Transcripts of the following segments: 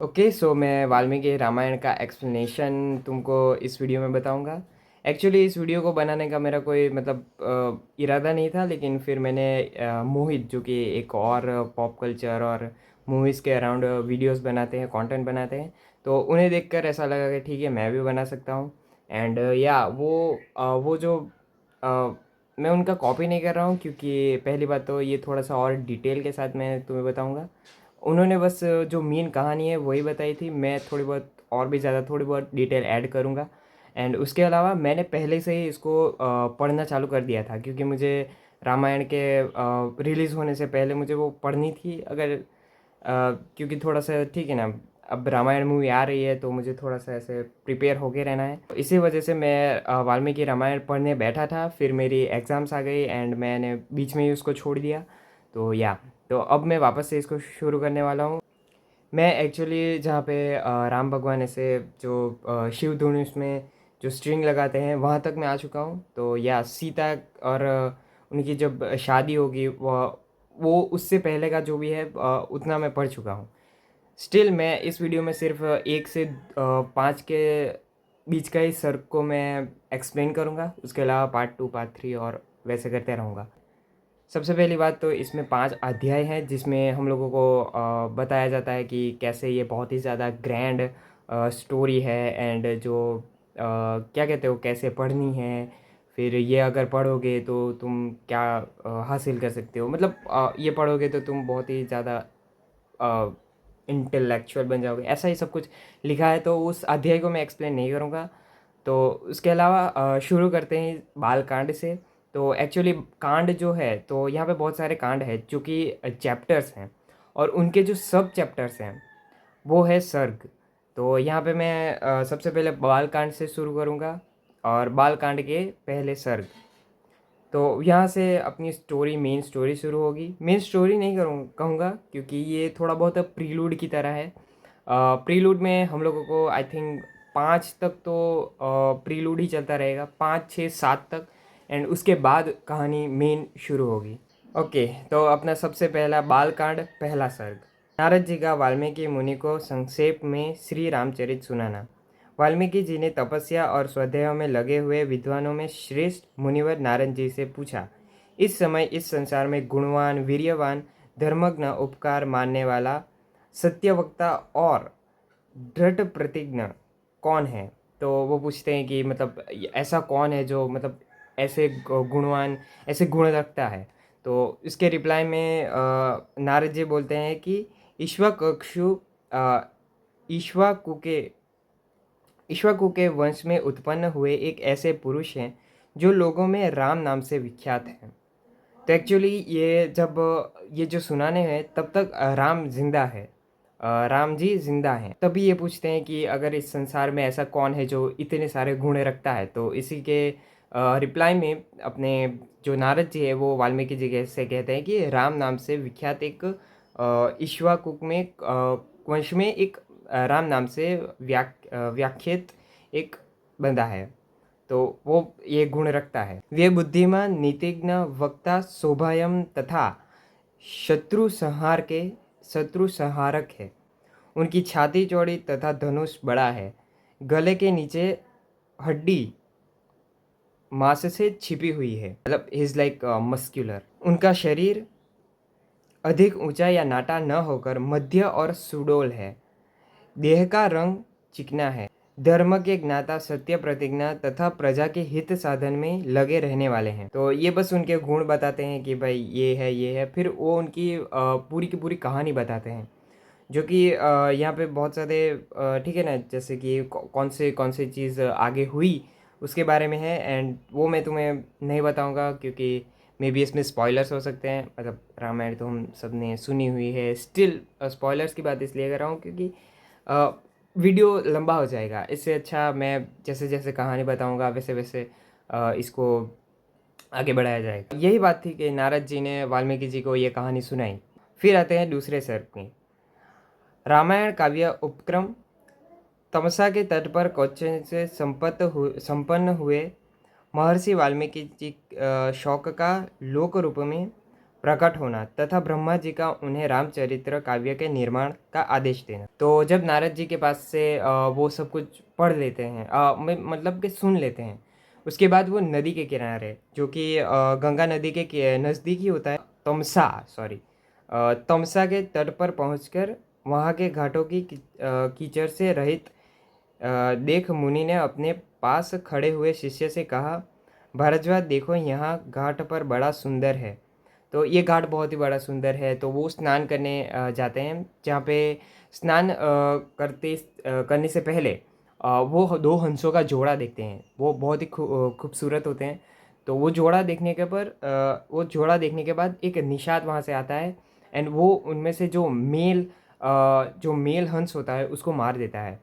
Okay, सो मैं वाल्मीकि रामायण का explanation तुमको इस वीडियो में बताऊंगा। एक्चुअली इस वीडियो को बनाने का मेरा कोई इरादा नहीं था, लेकिन फिर मैंने मोहित, जो कि एक और पॉप कल्चर और मूवीज़ के अराउंड वीडियोस बनाते हैं, कंटेंट बनाते हैं, तो उन्हें देखकर ऐसा लगा कि ठीक है, मैं भी बना सकता हूँ। एंड या वो जो अ, मैं उनका कॉपी नहीं कर रहा हूँ, क्योंकि पहली बात तो ये थोड़ा सा और डिटेल के साथ मैं तुम्हें बताऊँगा। उन्होंने बस जो मेन कहानी है वही बताई थी, मैं थोड़ी बहुत और भी ज़्यादा थोड़ी बहुत डिटेल ऐड करूँगा। एंड उसके अलावा मैंने पहले से ही इसको पढ़ना चालू कर दिया था, क्योंकि मुझे रामायण के रिलीज़ होने से पहले मुझे वो पढ़नी थी। क्योंकि थोड़ा सा ठीक है ना, अब रामायण मूवी आ रही है तो मुझे थोड़ा सा ऐसे प्रिपेयर होके रहना है। तो इसी वजह से मैं वाल्मीकि रामायण पढ़ने बैठा था, फिर मेरी एग्ज़ाम्स आ गई एंड मैंने बीच में ही उसको छोड़ दिया। तो या तो अब मैं वापस से इसको शुरू करने वाला हूँ। मैं एक्चुअली जहाँ पे राम भगवान ऐसे जो शिव धनुष में जो स्ट्रिंग लगाते हैं वहाँ तक मैं आ चुका हूँ। तो या सीता और उनकी जब शादी होगी, वो उससे पहले का जो भी है उतना मैं पढ़ चुका हूँ। स्टिल मैं इस वीडियो में सिर्फ 1 से 5 के बीच का ही सर्क को मैं एक्सप्लेन करूँगा। उसके अलावा पार्ट 2, पार्ट 3 और वैसे करते रहूँगा। सबसे पहली बात तो इसमें 5 अध्याय हैं, जिसमें हम लोगों को बताया जाता है कि कैसे ये बहुत ही ज़्यादा ग्रैंड स्टोरी है। एंड जो क्या कहते हो, कैसे पढ़नी है, फिर ये अगर पढ़ोगे तो तुम क्या हासिल कर सकते हो। ये पढ़ोगे तो तुम बहुत ही ज़्यादा इंटेलेक्चुअल बन जाओगे, ऐसा ही सब कुछ लिखा है। तो उस अध्याय को मैं एक्सप्लेन नहीं करूँगा। तो उसके अलावा शुरू करते हैं बाल कांड से। तो एक्चुअली कांड जो है, तो यहाँ पे बहुत सारे कांड हैं जो कि चैप्टर्स हैं, और उनके जो सब चैप्टर्स हैं वो है सर्ग। तो यहाँ पे मैं सबसे पहले बाल कांड से शुरू करूँगा, और बाल कांड के पहले सर्ग। तो यहाँ से अपनी स्टोरी, मेन स्टोरी शुरू होगी। मेन स्टोरी नहीं कहूँगा, क्योंकि ये थोड़ा बहुत प्रीलूड की तरह है। प्रीलूड में हम लोगों को आई थिंक 5 तक तो प्रीलूड ही चलता रहेगा, 5, 6, 7 तक। एंड उसके बाद कहानी मेन शुरू होगी। ओके, तो अपना सबसे पहला बालकांड, पहला सर्ग। नारद जी का वाल्मीकि मुनि को संक्षेप में श्री रामचरित सुनाना। वाल्मीकि जी ने तपस्या और स्वाध्याय में लगे हुए विद्वानों में श्रेष्ठ मुनिवर नारद जी से पूछा, इस समय इस संसार में गुणवान, वीर्यवान, धर्मज्ञ, उपकार मानने वाला, सत्यवक्ता और दृढ़ प्रतिज्ञ कौन है। तो वो पूछते हैं कि ऐसा कौन है जो ऐसे गुणवान, ऐसे गुण रखता है। तो इसके रिप्लाई में नारद जी बोलते हैं कि ईश्वकक्षु अ, ईक्ष्वाकु के इक्ष्वाकु के वंश में उत्पन्न हुए एक ऐसे पुरुष हैं जो लोगों में राम नाम से विख्यात हैं। तो एक्चुअली ये जब ये जो सुनाने हैं तब तक राम जिंदा है, राम जी जिंदा हैं। तभी ये पूछते हैं कि अगर इस संसार में ऐसा कौन है जो इतने सारे गुण रखता है। तो इसी के रिप्लाई में अपने जो नारद जी है वो वाल्मीकि जी से कहते हैं कि राम नाम से विख्यात एक इक्ष्वाकु में वंश में एक राम नाम से व्याख्यात एक बंदा है। तो वो ये गुण रखता है। वे बुद्धिमान, नीतिज्ञ, वक्ता, शोभायम तथा शत्रु संहार के शत्रु संहारक है। उनकी छाती चौड़ी तथा धनुष बड़ा है। गले के नीचे हड्डी मांस से छिपी हुई है, मतलब इज लाइक मस्क्यूलर। उनका शरीर अधिक ऊंचा या नाटा न होकर मध्य और सुडौल है। देह का रंग चिकना है। धर्म के ज्ञाता, सत्य प्रतिज्ञा तथा प्रजा के हित साधन में लगे रहने वाले हैं। तो ये बस उनके गुण बताते हैं कि भाई ये है, ये है। फिर वो उनकी पूरी की पूरी कहानी बताते हैं, जो कि यहाँ पे बहुत सारे ठीक है ना, जैसे कि कौन से चीज़ आगे हुई उसके बारे में है। एंड वो मैं तुम्हें नहीं बताऊंगा, क्योंकि मे बी इसमें स्पॉयलर्स हो सकते हैं। रामायण तो हम सब ने सुनी हुई है, स्टिल स्पॉयलर्स की बात इसलिए कर रहा हूँ क्योंकि वीडियो लंबा हो जाएगा। इससे अच्छा मैं जैसे जैसे कहानी बताऊंगा वैसे वैसे इसको आगे बढ़ाया जाएगा। यही बात थी कि नारद जी ने वाल्मीकि जी को ये कहानी सुनाई। फिर आते हैं दूसरे सर्ग में। रामायण काव्य उपक्रम। तमसा के तट पर कौशल से संपन्न हुए महर्षि वाल्मीकि जी शौक का लोक रूप में प्रकट होना तथा ब्रह्मा जी का उन्हें रामचरित्र काव्य के निर्माण का आदेश देना। तो जब नारद जी के पास से वो सब कुछ पढ़ लेते हैं, मतलब कि सुन लेते हैं, उसके बाद वो नदी के किनारे, जो कि गंगा नदी के नज़दीक ही होता है, तमसा के तट पर पहुंचकर वहाँ के घाटों की कीचड़ से रहित देख मुनि ने अपने पास खड़े हुए शिष्य से कहा, भारद्वाज देखो, यहाँ घाट पर बड़ा सुंदर है। तो ये घाट बहुत ही बड़ा सुंदर है। तो वो स्नान करने जाते हैं, जहाँ पे स्नान करने से पहले वो दो हंसों का जोड़ा देखते हैं। वो बहुत ही खूबसूरत होते हैं। तो वो जोड़ा देखने के बाद एक निषाद वहाँ से आता है, एंड वो उनमें से जो मेल हंस होता है उसको मार देता है।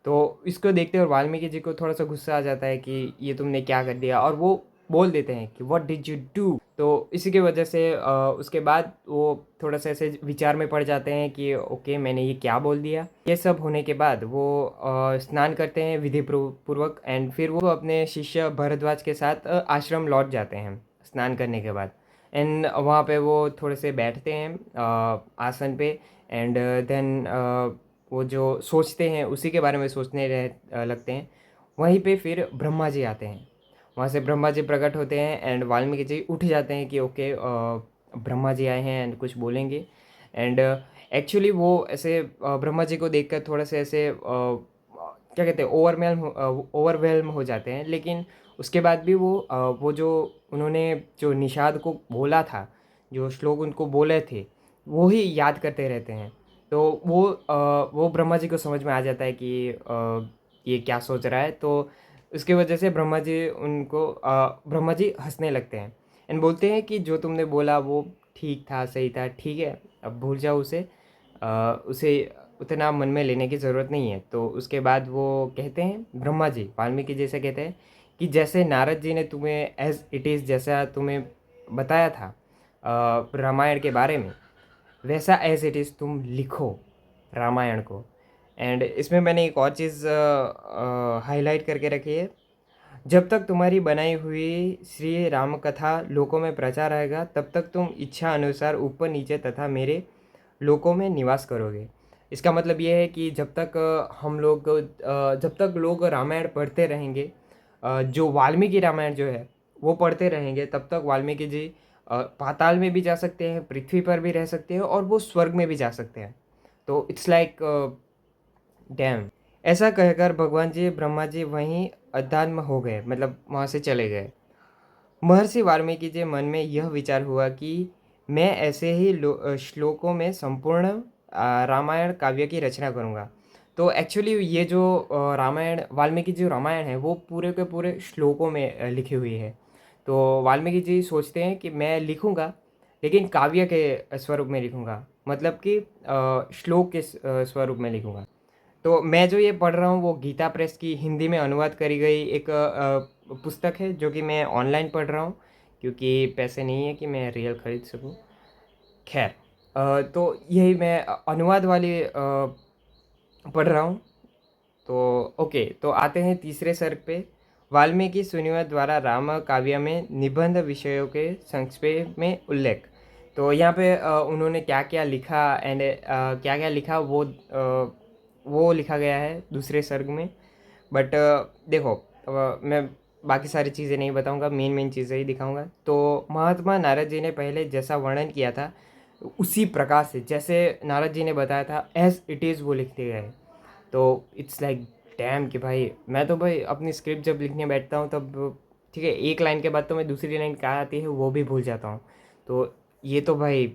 तो इसको देखते और वाल्मीकि जी को थोड़ा सा गुस्सा आ जाता है कि ये तुमने क्या कर दिया, और वो बोल देते हैं कि व्हाट डिड यू डू। तो इसी की वजह से उसके बाद वो थोड़ा सा ऐसे विचार में पड़ जाते हैं कि ओके, मैंने ये क्या बोल दिया। ये सब होने के बाद वो स्नान करते हैं विधि पूर्वक, एंड फिर वो अपने शिष्य भरद्वाज के साथ आश्रम लौट जाते हैं स्नान करने के बाद। एंड वहाँ पे वो थोड़े से बैठते हैं आसन पे, एंड देन वो जो सोचते हैं उसी के बारे में सोचने लगते हैं। वहीं पे फिर ब्रह्मा जी आते हैं। वहाँ से ब्रह्मा जी प्रकट होते हैं, एंड वाल्मीकि जी उठ जाते हैं कि ओके, ब्रह्मा जी आए हैं एंड कुछ बोलेंगे। एंड एक्चुअली वो ऐसे ब्रह्मा जी को देखकर थोड़ा से ऐसे क्या कहते हैं, ओवरवेल्म हो जाते हैं। लेकिन उसके बाद भी वो जो उन्होंने जो निषाद को बोला था, जो श्लोक उनको बोले थे, वो ही याद करते रहते हैं। तो वो ब्रह्मा जी को समझ में आ जाता है कि ये क्या सोच रहा है। तो उसकी वजह से ब्रह्मा जी हंसने लगते हैं एंड बोलते हैं कि जो तुमने बोला वो ठीक था, सही था, ठीक है, अब भूल जाओ उसे। उसे उतना मन में लेने की ज़रूरत नहीं है। तो उसके बाद वो कहते हैं, ब्रह्मा जी वाल्मीकि जी से कहते हैं कि जैसे नारद जी ने तुम्हें एज इट इज़ जैसा तुम्हें बताया था रामायण के बारे में, वैसा एज इट इज़ तुम लिखो रामायण को। एंड इसमें मैंने एक और चीज़ हाईलाइट करके रखी है, जब तक तुम्हारी बनाई हुई श्री राम कथा लोकों में प्रचार रहेगा, तब तक तुम इच्छा अनुसार ऊपर नीचे तथा मेरे लोकों में निवास करोगे। इसका मतलब ये है कि जब तक लोग रामायण पढ़ते रहेंगे, जो वाल्मीकि रामायण जो है वो पढ़ते रहेंगे, तब तक वाल्मीकि जी पाताल में भी जा सकते हैं, पृथ्वी पर भी रह सकते हैं, और वो स्वर्ग में भी जा सकते हैं। तो इट्स लाइक डैम। ऐसा कहकर भगवान जी ब्रह्मा जी वहीं अध्यात्म हो गए, मतलब वहाँ से चले गए। महर्षि वाल्मीकि जी मन में यह विचार हुआ कि मैं ऐसे ही श्लोकों में संपूर्ण रामायण काव्य की रचना करूँगा। तो एक्चुअली ये जो रामायण वाल्मीकि जी रामायण है वो पूरे के पूरे श्लोकों में लिखी हुई है। तो वाल्मीकि जी सोचते हैं कि मैं लिखूँगा, लेकिन काव्य के स्वरूप में लिखूँगा, मतलब कि श्लोक के स्वरूप में लिखूँगा। तो मैं जो ये पढ़ रहा हूँ वो गीता प्रेस की हिंदी में अनुवाद करी गई एक पुस्तक है, जो कि मैं ऑनलाइन पढ़ रहा हूँ, क्योंकि पैसे नहीं है कि मैं रियल खरीद सकूँ। खैर, तो यही मैं अनुवाद वाली पढ़ रहा हूँ। तो ओके, तो आते हैं तीसरे सर्ग पे। वाल्मीकि सुनिवत द्वारा राम काव्य में निबंध विषयों के संक्षेप में उल्लेख। तो यहाँ पे उन्होंने क्या क्या लिखा एंड क्या क्या लिखा वो लिखा गया है दूसरे सर्ग में। बट देखो, मैं बाकी सारी चीज़ें नहीं बताऊंगा, मेन मेन चीज़ें ही दिखाऊंगा। तो महात्मा नारद जी ने पहले जैसा वर्णन किया था उसी प्रकार से जैसे नारद जी ने बताया था एज इट इज़ वो लिखते गए। तो इट्स लाइक डैम कि भाई, मैं तो भाई अपनी स्क्रिप्ट जब लिखने बैठता हूँ तब ठीक है, एक लाइन के बाद तो मैं दूसरी लाइन कहाँ आती है वो भी भूल जाता हूँ। तो ये तो भाई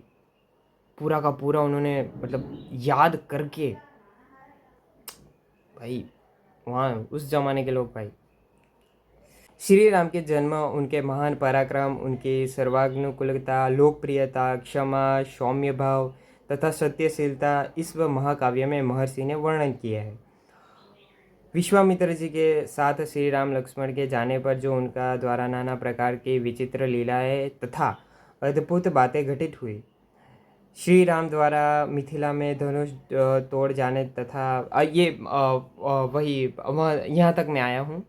पूरा का पूरा उन्होंने मतलब याद करके, भाई वहाँ उस ज़माने के लोग भाई। श्री राम के जन्म, उनके महान पराक्रम, उनकी सर्वानुकूलता, लोकप्रियता, क्षमा, सौम्य भाव तथा सत्यशीलता इस महाकाव्य में महर्षि ने वर्णन किया है। विश्वामित्र जी के साथ श्री राम लक्ष्मण के जाने पर जो उनका द्वारा नाना प्रकार की विचित्र लीलाएं तथा अद्भुत बातें घटित हुई। श्री राम द्वारा मिथिला में धनुष तोड़ जाने तथा वही वह यहाँ तक मैं आया हूँ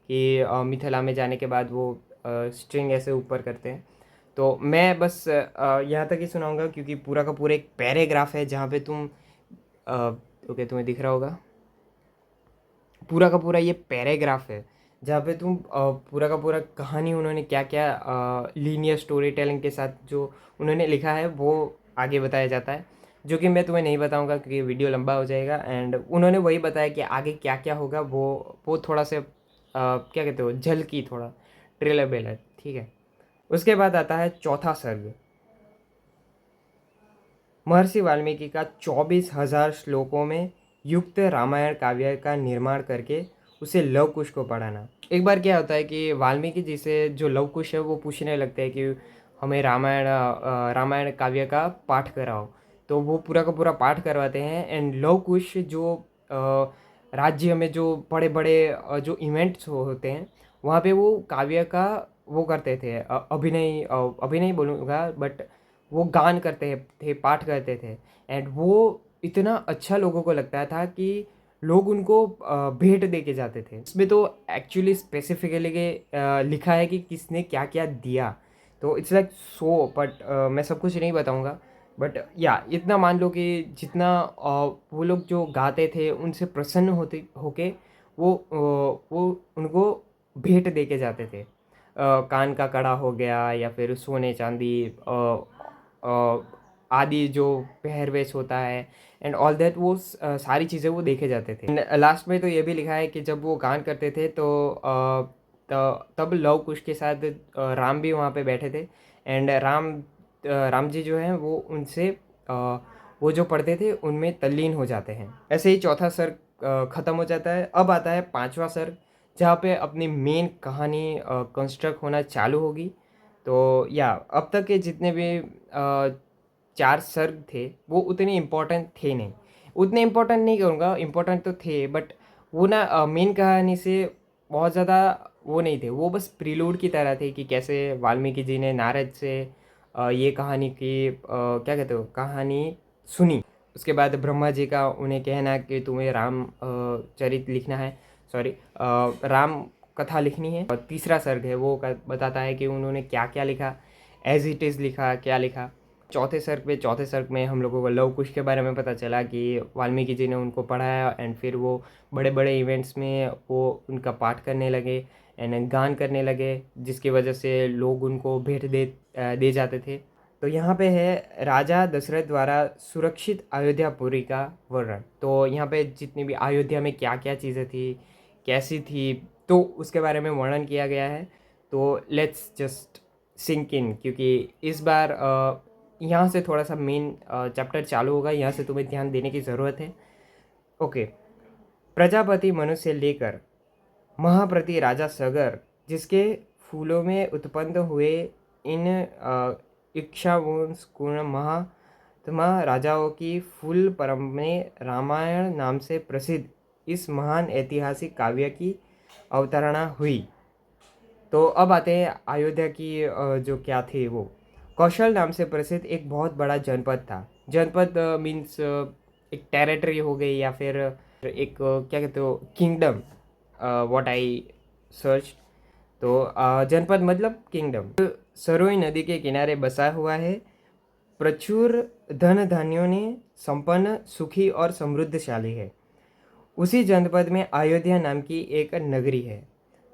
कि मिथिला में जाने के बाद वो स्ट्रिंग ऐसे ऊपर करते हैं। तो मैं बस यहाँ तक ही सुनाऊँगा, क्योंकि पूरा का पूरा एक पैराग्राफ है जहाँ पे तुम ओके तुम्हें दिख रहा होगा, पूरा का पूरा ये पैराग्राफ है जहाँ पे तुम पूरा का पूरा कहानी उन्होंने क्या क्या लीनियर स्टोरी टेलिंग के साथ जो उन्होंने लिखा है वो आगे बताया जाता है, जो कि मैं तुम्हें नहीं बताऊंगा क्योंकि वीडियो लंबा हो जाएगा। एंड उन्होंने वही बताया कि आगे क्या क्या होगा, वो थोड़ा से क्या कहते हो, झलकी, थोड़ा ट्रेलर बेलर, ठीक है। उसके बाद आता है चौथा सर्ग। महर्षि वाल्मीकि का 24,000 श्लोकों में युक्त रामायण काव्य का निर्माण करके उसे लव कुश को पढ़ाना। एक बार क्या होता है कि वाल्मीकि जी से जो लव कुश है वो पूछने लगते हैं कि हमें रामायण काव्य का पाठ कराओ। तो वो पूरा का पूरा पाठ करवाते हैं। एंड लव कुश जो राज्य में जो बड़े बड़े जो इवेंट्स होते हैं वहाँ पे वो काव्य का वो करते थे, अभिनय बोलूँगा, बट वो गान करते थे, पाठ करते थे। एंड वो इतना अच्छा लोगों को लगता था कि लोग उनको भेंट दे के जाते थे। इसमें तो एक्चुअली स्पेसिफिकली के लिखा है कि किसने क्या क्या दिया, तो इट्स लाइक सो, बट मैं सब कुछ नहीं बताऊंगा। बट या इतना मान लो कि जितना वो लोग जो गाते थे उनसे प्रसन्न होके वो उनको भेंट दे के जाते थे। कान का कड़ा हो गया या फिर सोने चांदी आदि जो पहरवेश होता है एंड ऑल दैट, वो सारी चीज़ें वो देखे जाते थे। लास्ट में तो ये भी लिखा है कि जब वो गान करते थे तो तब लव कुश के साथ राम भी वहाँ पे बैठे थे। एंड राम जी जो हैं वो उनसे वो जो पढ़ते थे उनमें तल्लीन हो जाते हैं। ऐसे ही चौथा सर्ग ख़त्म हो जाता है। अब आता है पांचवा सर्ग, जहाँ पे अपनी मेन कहानी कंस्ट्रक्ट होना चालू होगी। तो या अब तक के जितने भी 4 सर्ग थे वो उतने इम्पोर्टेंट थे नहीं, उतने इम्पोर्टेंट नहीं कहूँगा, इम्पोर्टेंट तो थे, बट वो ना मेन कहानी से बहुत ज़्यादा वो नहीं थे। वो बस प्रीलूड की तरह थे कि कैसे वाल्मीकि जी ने नारद से ये कहानी की क्या कहते हो, कहानी सुनी। उसके बाद ब्रह्मा जी का उन्हें कहना कि तुम्हें राम चरित लिखना है, सॉरी राम कथा लिखनी है। और तीसरा सर्ग है वो बताता है कि उन्होंने क्या क्या लिखा, एज इट इज़ लिखा, क्या लिखा। चौथे सर्ग में हम लोगों को लव कुश के बारे में पता चला कि वाल्मीकि जी ने उनको पढ़ाया एंड फिर वो बड़े बड़े इवेंट्स में वो उनका पाठ करने लगे एंड गान करने लगे, जिसकी वजह से लोग उनको भेंट दे जाते थे। तो यहाँ पे है राजा दशरथ द्वारा सुरक्षित अयोध्यापुरी का वर्णन। तो यहाँ पे जितनी भी अयोध्या में क्या क्या चीज़ें थी, कैसी थी, तो उसके बारे में वर्णन किया गया है। तो लेट्स जस्ट सिंक इन, क्योंकि इस बार यहाँ से थोड़ा सा मेन चैप्टर चालू होगा, यहाँ से तुम्हें ध्यान देने की ज़रूरत है। ओके। प्रजापति मनुष्य से लेकर महाप्रति राजा सगर, जिसके फूलों में उत्पन्न हुए इन इक्ष्वाकुवंश कुल महात्मा राजाओं की फूल परम में रामायण नाम से प्रसिद्ध इस महान ऐतिहासिक काव्य की अवतरणा हुई। तो अब आते हैं अयोध्या की जो क्या थे वो। कौशल नाम से प्रसिद्ध एक बहुत बड़ा जनपद था। जनपद मीन्स एक टेरिटरी हो गई या फिर एक क्या कहते हो, किंगडम, व्हाट आई सर्च। तो जनपद मतलब किंगडम। सरोई नदी के किनारे बसा हुआ है, प्रचुर धन धान्यों ने संपन्न, सुखी और समृद्धशाली है। उसी जनपद में अयोध्या नाम की एक नगरी है।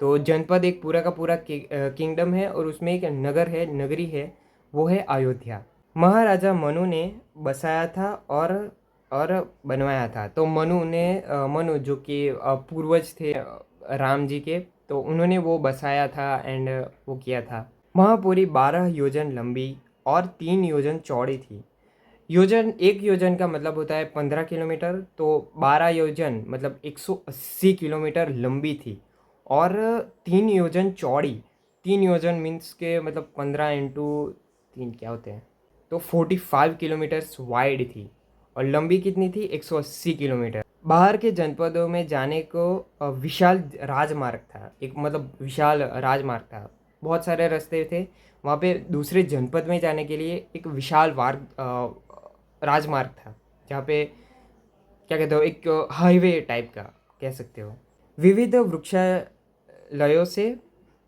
तो जनपद एक पूरा का पूरा किंगडम है और उसमें एक नगर है, नगरी है, वो है अयोध्या। महाराजा मनु ने बसाया था और बनवाया था। तो मनु जो कि पूर्वज थे राम जी के, तो उन्होंने वो बसाया था एंड वो किया था। महापुरी 12 योजन लंबी और 3 योजन चौड़ी थी। एक योजन का मतलब होता है 15 किलोमीटर, तो 12 योजन मतलब 180 किलोमीटर लंबी थी और 3 योजन चौड़ी। 3 योजन मीन्स के मतलब 15 × 3 क्या होते हैं, तो 45 किलोमीटर्स वाइड थी। और लंबी कितनी थी, 180 किलोमीटर। बाहर के जनपदों में जाने को विशाल राजमार्ग था, एक मतलब विशाल राजमार्ग था, बहुत सारे रास्ते थे। वहाँ पे दूसरे जनपद में जाने के लिए एक विशाल राजमार्ग था, जहाँ पे क्या कहते हो, एक हाईवे टाइप का कह सकते हो। विविध वृक्षालयों से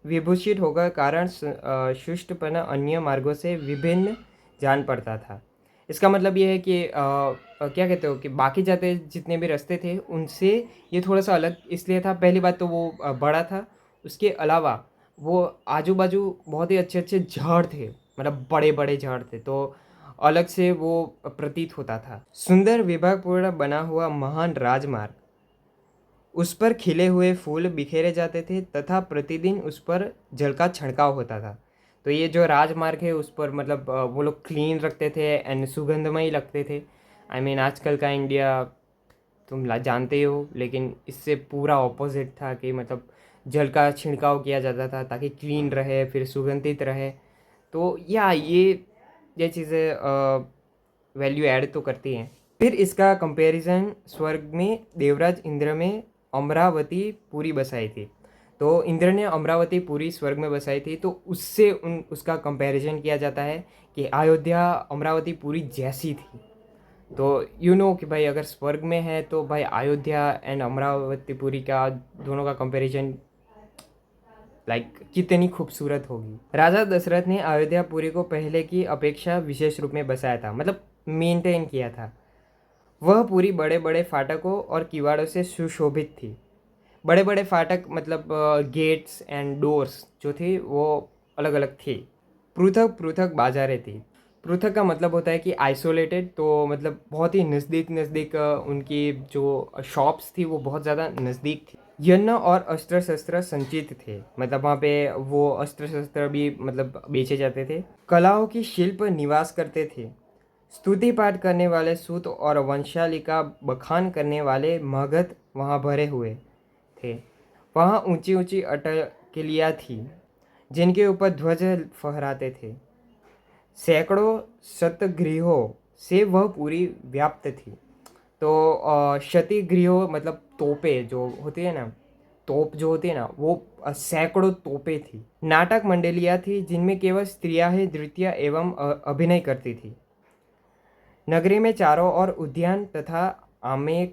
विभूषित होकर कारण सुष्टपना अन्य मार्गों से विभिन्न जान पड़ता था। इसका मतलब ये है कि क्या कहते हो कि बाकी जाते जितने भी रास्ते थे उनसे ये थोड़ा-सा अलग इसलिए था। पहली बात तो वो बड़ा था, उसके अलावा वो आजू-बाजू बहुत ही अच्छे-अच्छे झाड़ थे, मतलब बड़े-बड़े झाड़ थे, तो अलग से वो प्रतीत होता था। सुंदर विभागपूर्ण बना हुआ महान राजमार्ग, उस पर खिले हुए फूल बिखेरे जाते थे तथा प्रतिदिन उस पर जल का छिड़काव होता था। तो ये जो राजमार्ग है उस पर मतलब वो लोग क्लीन रखते थे एंड सुगंधमय लगते थे। आई मीन आजकल का इंडिया तुम जानते ही हो, लेकिन इससे पूरा ऑपोजिट था कि मतलब जल का छिड़काव किया जाता था ताकि क्लीन रहे, फिर सुगंधित रहे। तो या ये चीज़ें वैल्यू ऐड तो करती हैं। फिर इसका कंपैरिजन स्वर्ग में देवराज इंद्र में अमरावती पुरी बसाई थी। तो इंद्र ने अमरावती पुरी स्वर्ग में बसाई थी, तो उससे उसका कंपैरिजन किया जाता है कि अयोध्या अमरावती पुरी जैसी थी। तो कि भाई अगर स्वर्ग में है तो भाई अयोध्या एंड अमरावतीपुरी का दोनों का कंपैरिजन कितनी खूबसूरत होगी। राजा दशरथ ने अयोध्यापुरी को पहले की अपेक्षा विशेष रूप में बसाया था, मतलब मेंटेन किया था। वह पूरी बड़े बड़े फाटकों और किवाड़ों से सुशोभित थी। बड़े बड़े फाटक मतलब गेट्स एंड डोर्स जो थे वो अलग अलग थे। पृथक पृथक बाजारें थी। पृथक का मतलब होता है कि आइसोलेटेड, तो मतलब बहुत ही नज़दीक नज़दीक उनकी जो शॉप्स थी वो बहुत ज़्यादा नज़दीक थी। यज्ञ और अस्त्र शस्त्र संचित थे, मतलब वहाँ पे वो अस्त्र शस्त्र भी मतलब बेचे जाते थे। कलाओं की शिल्प निवास करते थे। स्तुति पाठ करने वाले सूत और वंशाली का बखान करने वाले मगध वहाँ भरे हुए थे। वहाँ ऊंची ऊंची अटकलियाँ थी जिनके ऊपर ध्वज फहराते थे। सैकड़ों शतगृहों से वह पूरी व्याप्त थी। तो क्षतिगृह मतलब तोपे जो होती है ना, तोप जो होती है ना वो सैकड़ों तोपे थी। नाटक मंडलियाँ थी जिनमें केवल स्त्रियाँ ही नृत्य एवं अभिनय करती थी। नगरी में चारों ओर उद्यान तथा आमे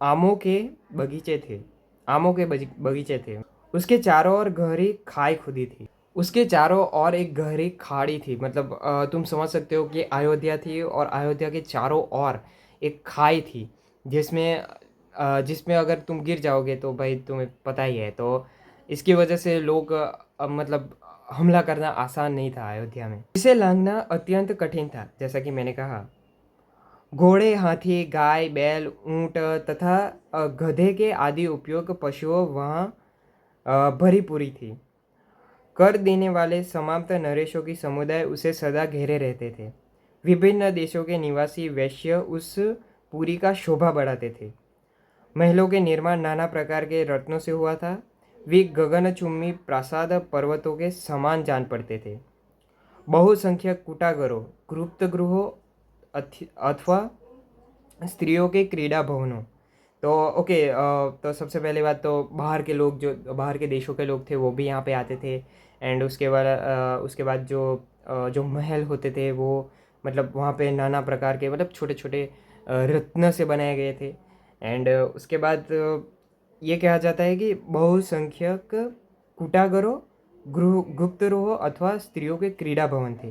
आमों के बगीचे थे। आमों के बगीचे थे। उसके चारों ओर गहरी खाई खुदी थी। उसके चारों ओर एक गहरी खाड़ी थी, मतलब तुम समझ सकते हो कि अयोध्या थी और अयोध्या के चारों ओर एक खाई थी जिसमें जिसमें अगर तुम गिर जाओगे तो भाई तुम्हें पता ही है। तो इसकी वजह से लोग मतलब हमला करना आसान नहीं था अयोध्या में। इसे लांघना अत्यंत कठिन था, जैसा कि मैंने कहा। घोड़े, हाथी, गाय, बैल, ऊंट तथा गधे के आदि उपयोग पशुओं वहाँ भरी पूरी थी। कर देने वाले समाप्त नरेशों की समुदाय उसे सदा घेरे रहते थे। विभिन्न देशों के निवासी वैश्य उस पुरी का शोभा बढ़ाते थे। महलों के निर्माण नाना प्रकार के रत्नों से हुआ था। वे गगनचुम्बी प्रासाद पर्वतों के समान जान पड़ते थे। बहुसंख्यक कुटागरों, गुप्त गृहों अथवा स्त्रियों के क्रीड़ा भवनों। तो ओके, तो सबसे पहले बात तो बाहर के लोग जो बाहर के देशों के लोग थे वो भी यहाँ पे आते थे। एंड उसके बाद जो महल होते थे वो मतलब वहाँ पे नाना प्रकार के मतलब छोटे छोटे रत्न से बनाए गए थे। एंड उसके बाद ये कहा जाता है कि बहुसंख्यक कुटागरों, गृह गुप्तरोह अथवा स्त्रियों के क्रीड़ा भवन थे।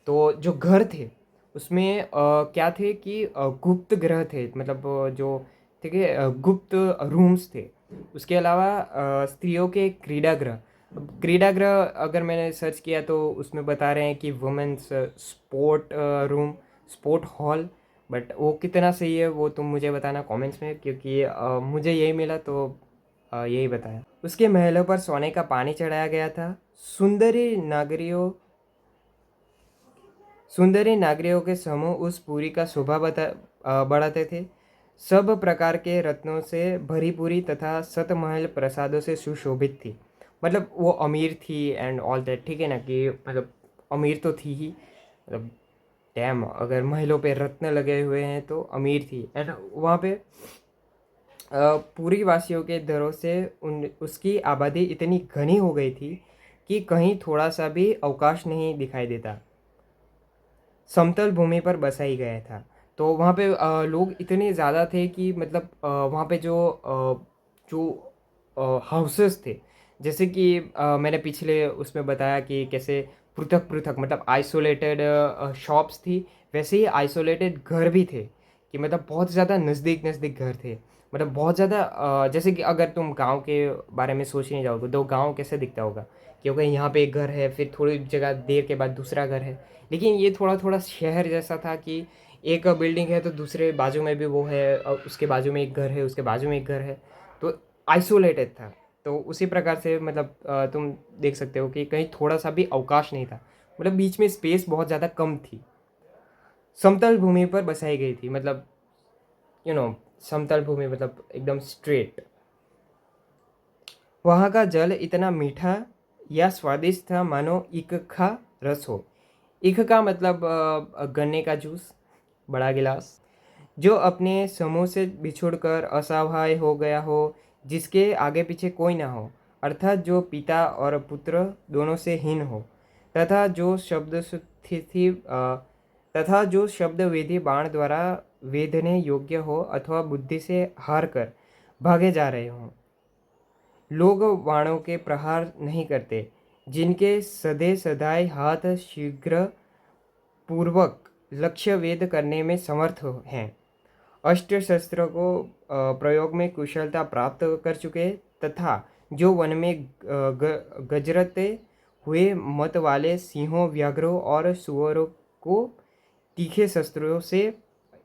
तो जो घर थे उसमें क्या थे कि गुप्त ग्रह थे, मतलब जो ठीक है गुप्त रूम्स थे। उसके अलावा स्त्रियों के क्रीड़ागृह। अब क्रीड़ागृह अगर मैंने सर्च किया तो उसमें बता रहे हैं कि women's sport room, sport hall. But वो कितना सही है वो तुम मुझे बताना कमेंट्स में, क्योंकि मुझे यही मिला तो यही बताया। उसके महलों पर सोने का पानी चढ़ाया गया था। सुंदरी नागरियों सुंदरी नागरियों के समूह उस पुरी का शोभा बढ़ाते थे। सब प्रकार के रत्नों से भरी पूरी तथा सतमहल प्रसादों से सुशोभित थी। मतलब वो अमीर थी एंड ऑल दैट, ठीक है ना, कि मतलब अमीर तो थी ही, मतलब डैम अगर महलों पे रत्न लगे हुए हैं तो अमीर थी। एंड वहाँ पे पूरी वासियों के दरों से उसकी आबादी इतनी घनी हो गई थी कि कहीं थोड़ा सा भी अवकाश नहीं दिखाई देता। समतल भूमि पर बसाई गया था। तो वहाँ पे लोग इतने ज़्यादा थे कि मतलब वहाँ पे जो हाउसेस थे, जैसे कि मैंने पिछले उसमें बताया कि कैसे पृथक-पृथक मतलब आइसोलेटेड शॉप्स थी, वैसे ही आइसोलेटेड घर भी थे, कि मतलब बहुत ज़्यादा नज़दीक-नज़दीक घर थे। मतलब बहुत ज़्यादा जैसे कि अगर तुम गाँव के बारे में सोचने जाओगे तो गाँव कैसे दिखता होगा, क्योंकि यहाँ पे एक घर है, फिर थोड़ी जगह देर के बाद दूसरा घर है। लेकिन ये थोड़ा-थोड़ा शहर जैसा था कि एक बिल्डिंग है तो दूसरे बाजू में भी वो है, उसके बाजू में एक घर है, उसके बाजू में एक घर है, तो आइसोलेटेड था। तो उसी प्रकार से मतलब तुम देख सकते हो कि कहीं थोड़ा-सा भी अवकाश नहीं था। मतलब बीच में स्पेस बहुत ज़्यादा कम थी। समतल भूमि पर बसाई गई थी, मतलब यू नो समतल भूमि मतलब एकदम स्ट्रेट। वहाँ का जल इतना मीठा या स्वादिष्ट था मानो ईख का रस हो। ईख का मतलब गन्ने का जूस, बड़ा गिलास, जो अपने समूह से बिछुड़कर असहाय हो गया हो, जिसके आगे पीछे कोई ना हो, अर्थात जो पिता और पुत्र दोनों से हीन हो, तथा जो शब्द तथा जो शब्द वेदी बाण द्वारा वेधने योग्य हो अथवा बुद्धि से हार कर भागे जा रहे हों। लोग बाणों के प्रहार नहीं करते, जिनके सदे सदाए हाथ शीघ्र पूर्वक लक्ष्य वेद करने में समर्थ हैं, अस्त्र शस्त्र को प्रयोग में कुशलता प्राप्त कर चुके, तथा जो वन में गजरते हुए मत वाले सिंहों, व्याघ्रों और सुअरों को तीखे शस्त्रों से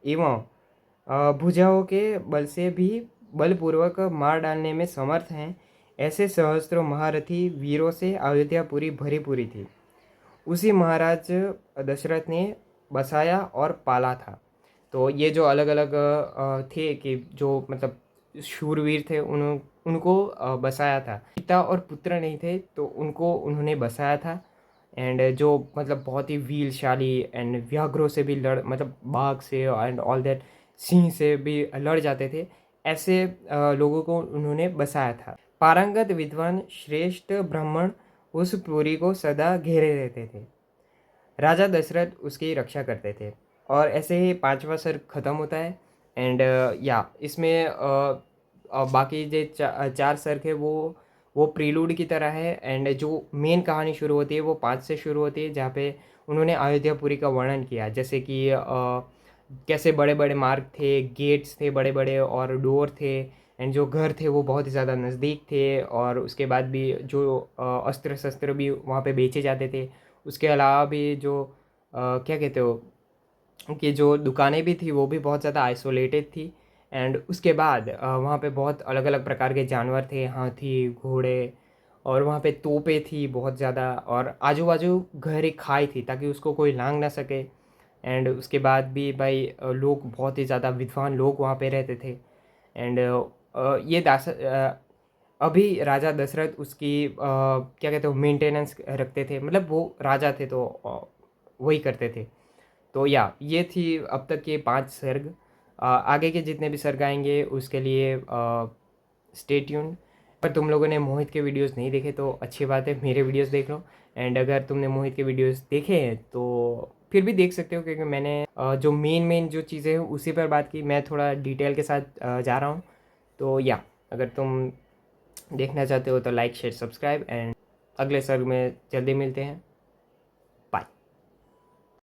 एवं भुजाओं के बल से भी बलपूर्वक मार डालने में समर्थ हैं, ऐसे सहस्त्रों महारथी वीरों से अयोध्या पूरी भरी पूरी थी। उसी महाराज दशरथ ने बसाया और पाला था। तो ये जो अलग-अलग थे कि जो मतलब शूरवीर थे उनको बसाया था। पिता और पुत्र नहीं थे तो उनको उन्होंने बसाया था। एंड जो मतलब बहुत ही वीरशाली एंड व्याघ्रों से भी लड़ मतलब बाघ से एंड ऑल दैट, सिंह से भी लड़ जाते थे, ऐसे लोगों को उन्होंने बसाया था। पारंगत विद्वान श्रेष्ठ ब्राह्मण उस पुरी को सदा घेरे रहते थे। राजा दशरथ उसकी रक्षा करते थे। और ऐसे ही पांचवा सर्ग खत्म होता है। एंड या इसमें बाकी जो चार सर्ग है वो प्रीलूड की तरह है। एंड जो मेन कहानी शुरू होती है वो 5 से शुरू होती है, जहाँ पे उन्होंने अयोध्यापुरी का वर्णन किया, जैसे कि कैसे बड़े बड़े मार्ग थे, गेट्स थे बड़े बड़े और डोर थे, एंड जो घर थे वो बहुत ही ज़्यादा नज़दीक थे। और उसके बाद भी जो अस्त्र शस्त्र भी वहाँ पे बेचे जाते थे। उसके अलावा भी जो क्या कहते हो कि जो दुकानें भी थी वो भी बहुत ज़्यादा आइसोलेटेड थी। एंड उसके बाद वहाँ पे बहुत अलग अलग प्रकार के जानवर थे, हाथी, घोड़े, और वहाँ पे तोपें थी बहुत ज़्यादा, और आजू बाजू गहरी खाई थी ताकि उसको कोई लांग ना सके। एंड उसके बाद भी भाई लोग बहुत ही ज़्यादा विद्वान लोग वहाँ पे रहते थे। एंड ये अभी राजा दशरथ उसकी क्या कहते हो मेंटेनेंस रखते थे, मतलब वो राजा थे तो वही करते थे। तो या ये थी अब तक के 5 सर्ग। आगे के जितने भी सर्ग आएंगे उसके लिए स्टे ट्यून्ड। पर तुम लोगों ने मोहित के वीडियोस नहीं देखे तो अच्छी बात है, मेरे वीडियोस देख लो। एंड अगर तुमने मोहित के वीडियोस देखे हैं तो फिर भी देख सकते हो, क्योंकि मैंने जो मेन जो चीज़ें हैं उसी पर बात की, मैं थोड़ा डिटेल के साथ जा रहा हूँ। तो या अगर तुम देखना चाहते हो तो लाइक शेयर सब्सक्राइब, एंड अगले सर्ग में जल्दी मिलते हैं।